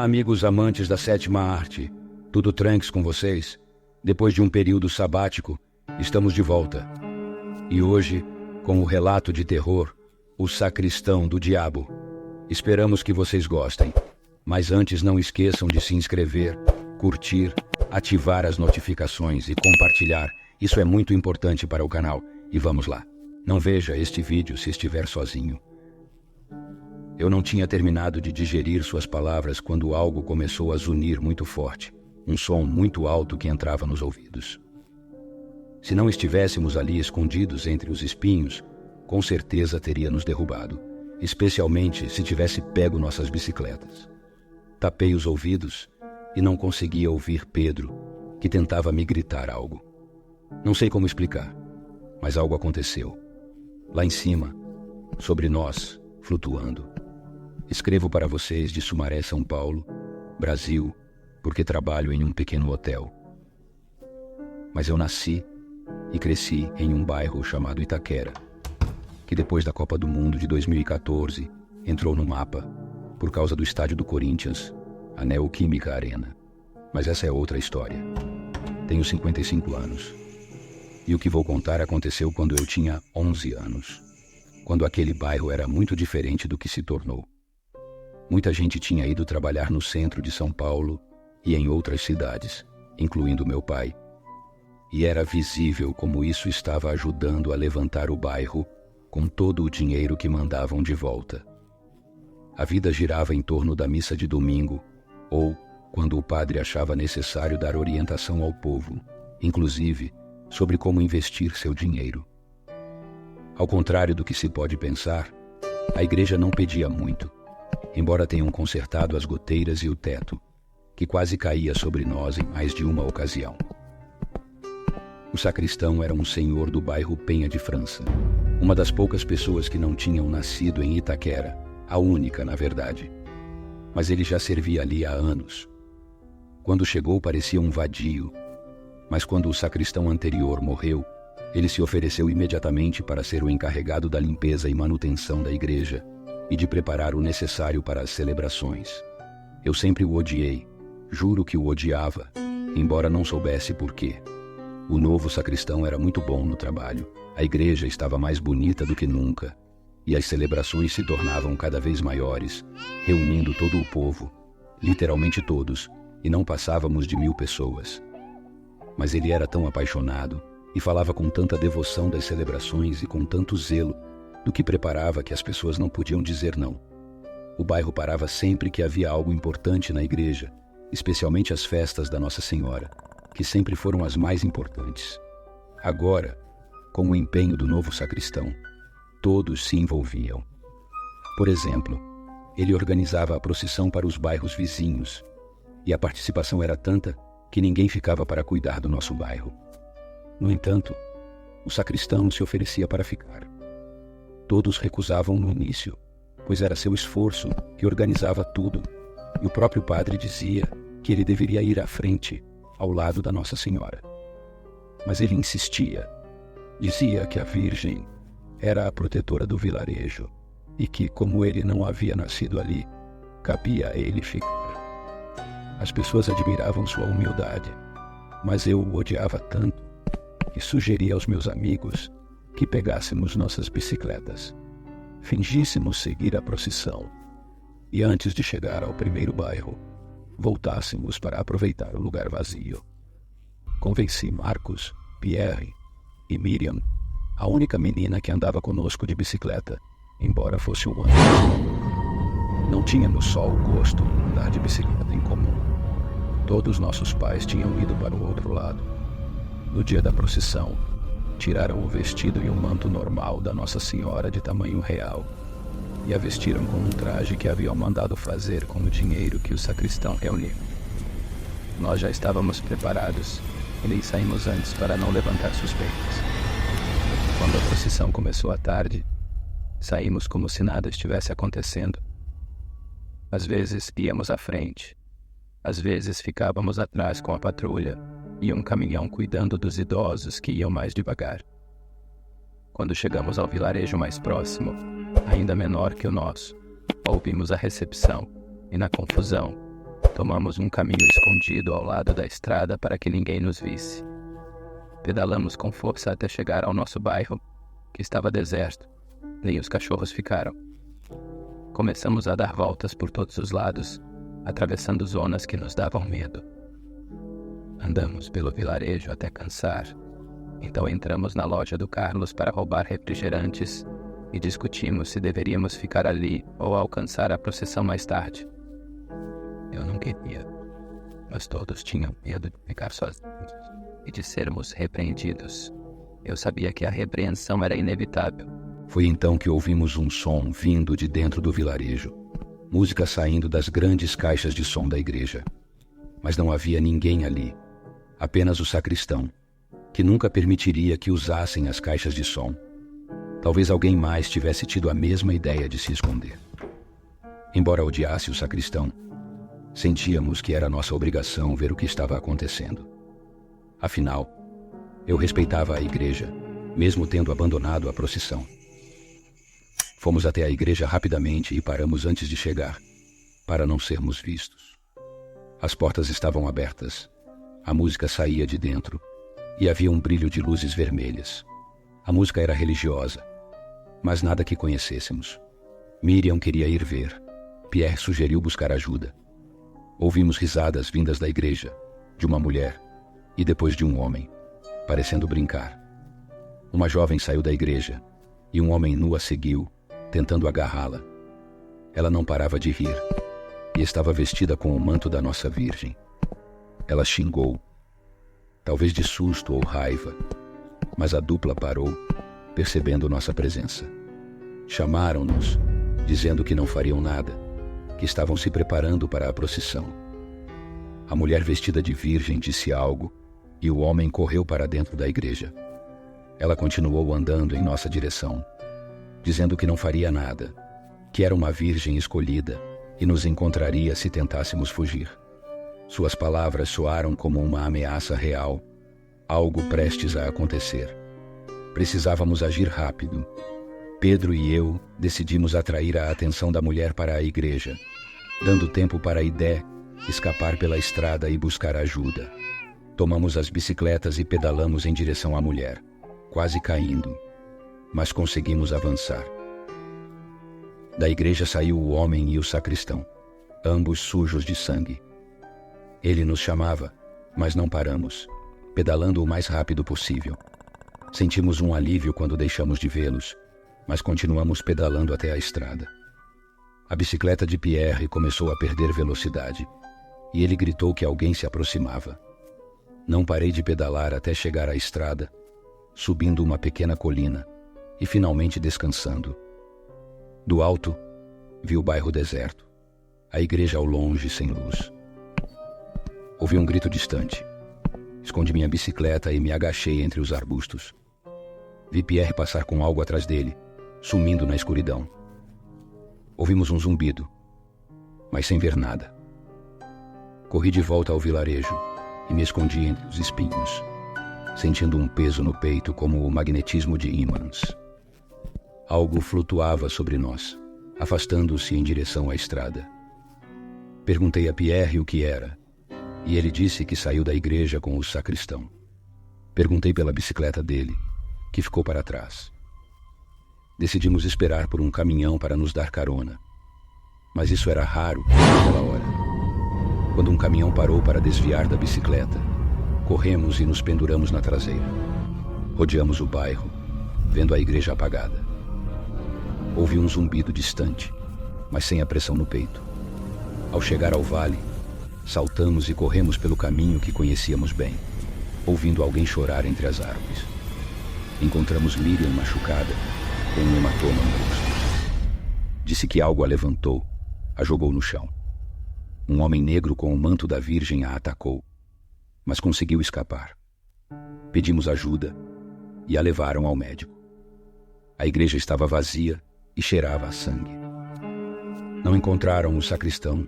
Olá, amigos amantes da sétima arte. Tudo tranks com vocês? Depois de um período sabático, estamos de volta. E hoje, com o relato de terror, O Sacristão do Diabo. Esperamos que vocês gostem. Mas antes não esqueçam de se inscrever, curtir, ativar as notificações e compartilhar. Isso é muito importante para o canal. E vamos lá. Não veja este vídeo se estiver sozinho. Eu não tinha terminado de digerir suas palavras quando algo começou a zunir muito forte. Um som muito alto que entrava nos ouvidos. Se não estivéssemos ali escondidos entre os espinhos, com certeza teria nos derrubado, especialmente se tivesse pego nossas bicicletas. Tapei os ouvidos e não conseguia ouvir Pedro, que tentava me gritar algo. Não sei como explicar, mas algo aconteceu. Lá em cima, sobre nós, flutuando. Escrevo para vocês de Sumaré, São Paulo, Brasil, porque trabalho em um pequeno hotel. Mas eu nasci e cresci em um bairro chamado Itaquera, que depois da Copa do Mundo de 2014 entrou no mapa por causa do estádio do Corinthians, a Neoquímica Arena. Mas essa é outra história. Tenho 55 anos. E o que vou contar aconteceu quando eu tinha 11 anos, quando aquele bairro era muito diferente do que se tornou. Muita gente tinha ido trabalhar no centro de São Paulo e em outras cidades, incluindo meu pai. E era visível como isso estava ajudando a levantar o bairro com todo o dinheiro que mandavam de volta. A vida girava em torno da missa de domingo, ou quando o padre achava necessário dar orientação ao povo, inclusive sobre como investir seu dinheiro. Ao contrário do que se pode pensar, a igreja não pedia muito, embora tenham consertado as goteiras e o teto, que quase caía sobre nós em mais de uma ocasião. O sacristão era um senhor do bairro Penha de França, uma das poucas pessoas que não tinham nascido em Itaquera, a única, na verdade. Mas ele já servia ali há anos. Quando chegou parecia um vadio, mas quando o sacristão anterior morreu, ele se ofereceu imediatamente para ser o encarregado da limpeza e manutenção da igreja e de preparar o necessário para as celebrações. Eu sempre o odiei, juro que o odiava, embora não soubesse por quê. O novo sacristão era muito bom no trabalho, a igreja estava mais bonita do que nunca, e as celebrações se tornavam cada vez maiores, reunindo todo o povo, literalmente todos, e não passávamos de 1000 pessoas. Mas ele era tão apaixonado, e falava com tanta devoção das celebrações e com tanto zelo do que preparava que as pessoas não podiam dizer não. O bairro parava sempre que havia algo importante na igreja, especialmente as festas da Nossa Senhora, que sempre foram as mais importantes. Agora, com o empenho do novo sacristão, todos se envolviam. Por exemplo, ele organizava a procissão para os bairros vizinhos, e a participação era tanta que ninguém ficava para cuidar do nosso bairro. No entanto, o sacristão se oferecia para ficar. Todos recusavam no início, pois era seu esforço que organizava tudo, e o próprio padre dizia que ele deveria ir à frente, ao lado da Nossa Senhora. Mas ele insistia. Dizia que a Virgem era a protetora do vilarejo e que, como ele não havia nascido ali, cabia a ele ficar. As pessoas admiravam sua humildade, mas eu o odiava tanto que sugeri aos meus amigos que pegássemos nossas bicicletas, fingíssemos seguir a procissão e antes de chegar ao primeiro bairro, voltássemos para aproveitar o lugar vazio. Convenci Marcos, Pierre e Miriam, a única menina que andava conosco de bicicleta, embora fosse um ano. Não tínhamos só o gosto de andar de bicicleta em comum. Todos nossos pais tinham ido para o outro lado. No dia da procissão, tiraram o vestido e o manto normal da Nossa Senhora de tamanho real e a vestiram com um traje que haviam mandado fazer com o dinheiro que o sacristão reuniu. Nós já estávamos preparados e nem saímos antes para não levantar suspeitas. Quando a procissão começou à tarde, saímos como se nada estivesse acontecendo. Às vezes íamos à frente, às vezes ficávamos atrás com a patrulha e um caminhão cuidando dos idosos que iam mais devagar. Quando chegamos ao vilarejo mais próximo, ainda menor que o nosso, ouvimos a recepção e, na confusão, Tomamos um caminho escondido ao lado da estrada para que ninguém nos visse. Pedalamos com força até chegar ao nosso bairro, que estava deserto. Nem os cachorros ficaram. Começamos a dar voltas por todos os lados, atravessando zonas que nos davam medo. Andamos pelo vilarejo até cansar. Então entramos na loja do Carlos para roubar refrigerantes e discutimos se deveríamos ficar ali ou alcançar a procissão mais tarde. Eu não queria, mas todos tinham medo de ficar sozinhos e de sermos repreendidos. Eu sabia que a repreensão era inevitável. Foi então que ouvimos um som vindo de dentro do vilarejo, música saindo das grandes caixas de som da igreja. Mas não havia ninguém ali, apenas o sacristão, que nunca permitiria que usassem as caixas de som. Talvez alguém mais tivesse tido a mesma ideia de se esconder. Embora odiasse o sacristão, sentíamos que era nossa obrigação ver o que estava acontecendo. Afinal, eu respeitava a igreja, mesmo tendo abandonado a procissão. Fomos até a igreja rapidamente e paramos antes de chegar, para não sermos vistos. As portas estavam abertas, a música saía de dentro e havia um brilho de luzes vermelhas. A música era religiosa, mas nada que conhecêssemos. Miriam queria ir ver. Pierre sugeriu buscar ajuda. Ouvimos risadas vindas da igreja, de uma mulher e depois de um homem, parecendo brincar. Uma jovem saiu da igreja e um homem nu a seguiu, tentando agarrá-la. Ela não parava de rir e estava vestida com o manto da nossa Virgem. Ela xingou, talvez de susto ou raiva, mas a dupla parou, percebendo nossa presença. Chamaram-nos, dizendo que não fariam nada, que estavam se preparando para a procissão. A mulher vestida de virgem disse algo e o homem correu para dentro da igreja. Ela continuou andando em nossa direção, dizendo que não faria nada, que era uma virgem escolhida e nos encontraria se tentássemos fugir. Suas palavras soaram como uma ameaça real, algo prestes a acontecer. Precisávamos agir rápido. Pedro e eu decidimos atrair a atenção da mulher para a igreja, dando tempo para Idé escapar pela estrada e buscar ajuda. Tomamos as bicicletas e pedalamos em direção à mulher, quase caindo, mas conseguimos avançar. Da igreja saiu o homem e o sacristão, ambos sujos de sangue. Ele nos chamava, mas não paramos, pedalando o mais rápido possível. Sentimos um alívio quando deixamos de vê-los, mas continuamos pedalando até a estrada. A bicicleta de Pierre começou a perder velocidade, e ele gritou que alguém se aproximava. Não parei de pedalar até chegar à estrada, subindo uma pequena colina e finalmente descansando. Do alto, vi o bairro deserto, a igreja ao longe sem luz. Ouvi um grito distante. Escondi minha bicicleta e me agachei entre os arbustos. Vi Pierre passar com algo atrás dele, sumindo na escuridão. Ouvimos um zumbido, mas sem ver nada. Corri de volta ao vilarejo e me escondi entre os espinhos, sentindo um peso no peito como o magnetismo de ímãs. Algo flutuava sobre nós, afastando-se em direção à estrada. Perguntei a Pierre o que era, e ele disse que saiu da igreja com o sacristão. Perguntei pela bicicleta dele, que ficou para trás. Decidimos esperar por um caminhão para nos dar carona, mas isso era raro naquela hora. Quando um caminhão parou para desviar da bicicleta, corremos e nos penduramos na traseira. Rodeamos o bairro, vendo a igreja apagada. Ouvi um zumbido distante, mas sem a pressão no peito. Ao chegar ao vale, saltamos e corremos pelo caminho que conhecíamos bem, ouvindo alguém chorar entre as árvores. Encontramos Miriam machucada, com um hematoma no rosto. Disse que algo a levantou, a jogou no chão. Um homem negro com o manto da Virgem a atacou, mas conseguiu escapar. Pedimos ajuda e a levaram ao médico. A igreja estava vazia e cheirava a sangue. Não encontraram o sacristão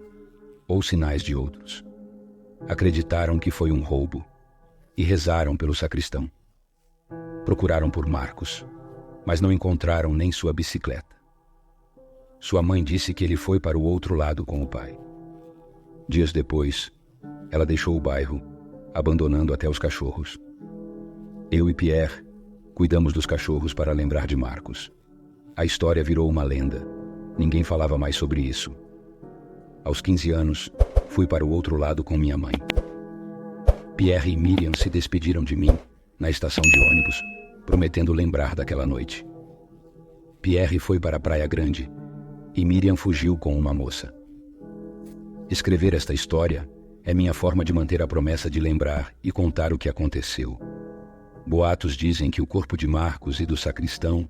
ou sinais de outros. Acreditaram que foi um roubo e rezaram pelo sacristão. Procuraram por Marcos, mas não encontraram nem sua bicicleta. Sua mãe disse que ele foi para o outro lado com o pai. Dias depois, ela deixou o bairro, abandonando até os cachorros. Eu e Pierre cuidamos dos cachorros para lembrar de Marcos. A história virou uma lenda. Ninguém falava mais sobre isso. Aos 15 anos, fui para o outro lado com minha mãe. Pierre e Miriam se despediram de mim na estação de ônibus, prometendo lembrar daquela noite. Pierre foi para a Praia Grande e Miriam fugiu com uma moça. Escrever esta história é minha forma de manter a promessa de lembrar e contar o que aconteceu. Boatos dizem que o corpo de Marcos e do sacristão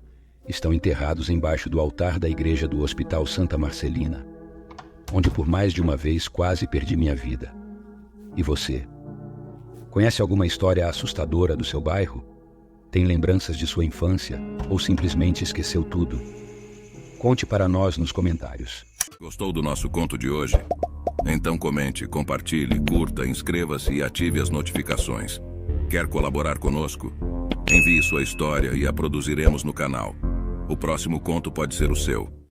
estão enterrados embaixo do altar da igreja do Hospital Santa Marcelina, onde por mais de uma vez quase perdi minha vida. E você? Conhece alguma história assustadora do seu bairro? Tem lembranças de sua infância ou simplesmente esqueceu tudo? Conte para nós nos comentários. Gostou do nosso conto de hoje? Então comente, compartilhe, curta, inscreva-se e ative as notificações. Quer colaborar conosco? Envie sua história e a produziremos no canal. O próximo conto pode ser o seu.